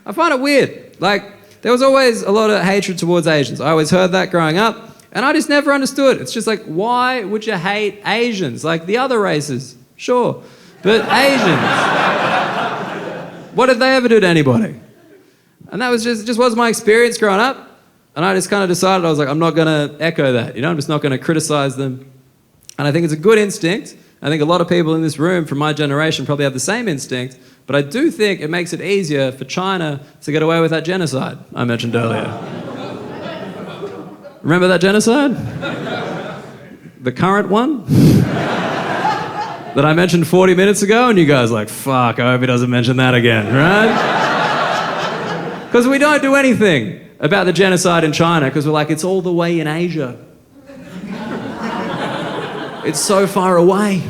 I find it weird. Like, there was always a lot of hatred towards Asians. I always heard that growing up, and I just never understood. It's just like, why would you hate Asians? Like the other races, sure. But Asians, what did they ever do to anybody? And that was just was my experience growing up. And I just kind of decided, I was like, I'm not going to echo that. I'm just not going to criticize them. And I think it's a good instinct. I think a lot of people in this room from my generation probably have the same instinct. But I do think it makes it easier for China to get away with that genocide I mentioned earlier. Remember that genocide? The current one? That I mentioned 40 minutes ago, and you guys are like, fuck, I hope he doesn't mention that again, right? Because we don't do anything about the genocide in China, because we're like, it's all the way in Asia. It's so far away.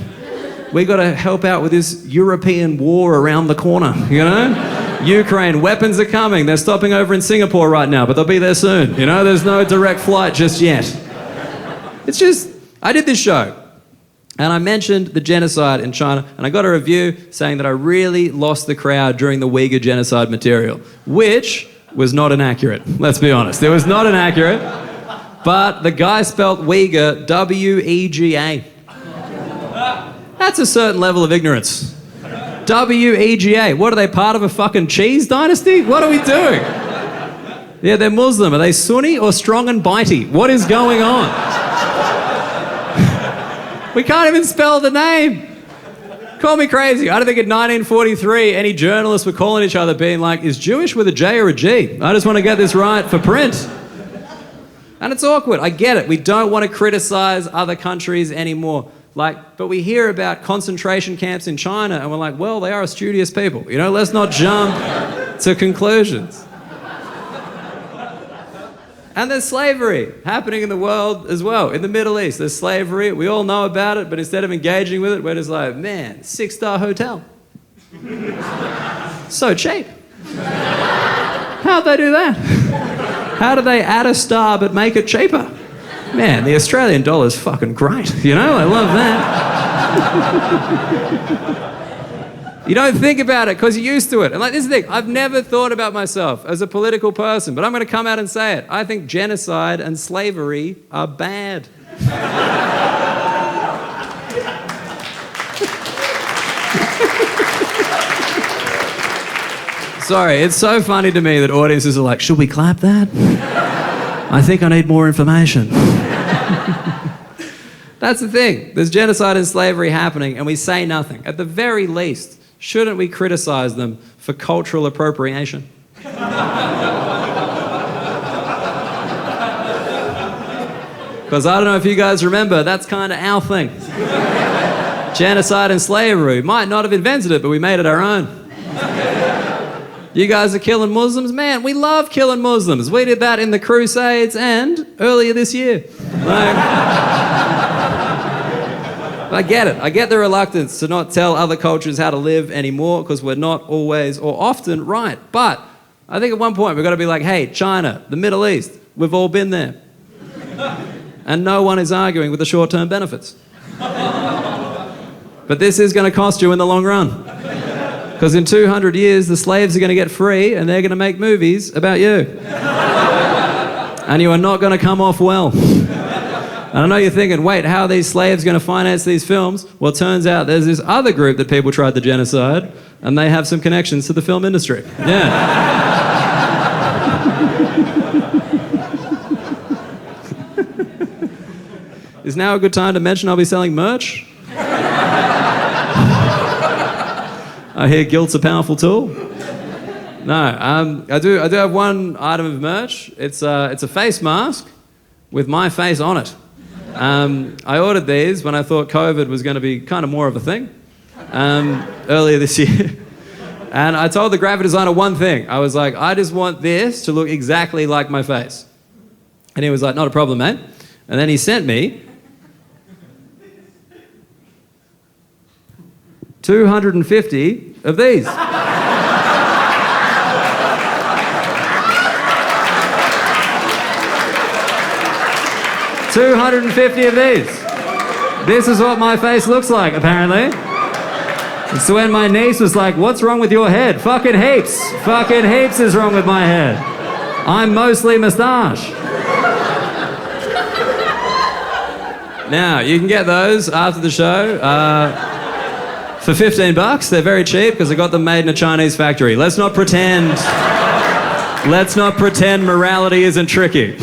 We got to help out with this European war around the corner, Ukraine, weapons are coming. They're stopping over in Singapore right now, but they'll be there soon. There's no direct flight just yet. It's just, I did this show, and I mentioned the genocide in China, and I got a review saying that I really lost the crowd during the Uyghur genocide material, which was not inaccurate, let's be honest. It was not inaccurate, but the guy spelt Uyghur W-E-G-A. That's a certain level of ignorance. W-E-G-A. What are they, part of a fucking cheese dynasty? What are we doing? Yeah, they're Muslim. Are they Sunni or strong and bitey? What is going on? We can't even spell the name. Call me crazy. I don't think in 1943 any journalists were calling each other being like, is Jewish with a J or a G? I just want to get this right for print. And it's awkward. I get it. We don't want to criticize other countries anymore. But we hear about concentration camps in China and we're like, well, they are a studious people. Let's not jump to conclusions. And there's slavery happening in the world as well. In the Middle East, there's slavery. We all know about it, but instead of engaging with it, we're just like, man, 6-star hotel. So cheap. How'd they do that? How do they add a star but make it cheaper? Man, the Australian dollar's fucking great. I love that. You don't think about it because you're used to it. And this is the thing, I've never thought about myself as a political person, but I'm going to come out and say it. I think genocide and slavery are bad. Sorry, it's so funny to me that audiences are like, should we clap that? I think I need more information. That's the thing. There's genocide and slavery happening and we say nothing. At the very least, shouldn't we criticize them for cultural appropriation? Because I don't know if you guys remember, that's kind of our thing. Genocide and slavery. We might not have invented it, but we made it our own. You guys are killing Muslims? Man, we love killing Muslims. We did that in the Crusades and earlier this year. I get it. I get the reluctance to not tell other cultures how to live anymore because we're not always or often right. But I think at one point we've got to be like, hey, China, the Middle East, we've all been there. And no one is arguing with the short-term benefits. But this is going to cost you in the long run. Because in 200 years, the slaves are going to get free and they're going to make movies about you. And you are not going to come off well. And I know you're thinking, wait, how are these slaves going to finance these films? Well, it turns out there's this other group that people tried to genocide and they have some connections to the film industry. Yeah. Is now a good time to mention I'll be selling merch? I hear guilt's a powerful tool. No, I do have one item of merch. It's a face mask with my face on it. I ordered these when I thought COVID was going to be kind of more of a thing earlier this year. And I told the graphic designer one thing. I was like, I just want this to look exactly like my face. And he was like, not a problem, mate. And then he sent me 250 of these. 250 of these. This is what my face looks like, apparently. So when my niece was like, what's wrong with your head? Fucking heaps. Fucking heaps is wrong with my head. I'm mostly moustache. Now, you can get those after the show for $15. They're very cheap because I got them made in a Chinese factory. Let's not pretend morality isn't tricky.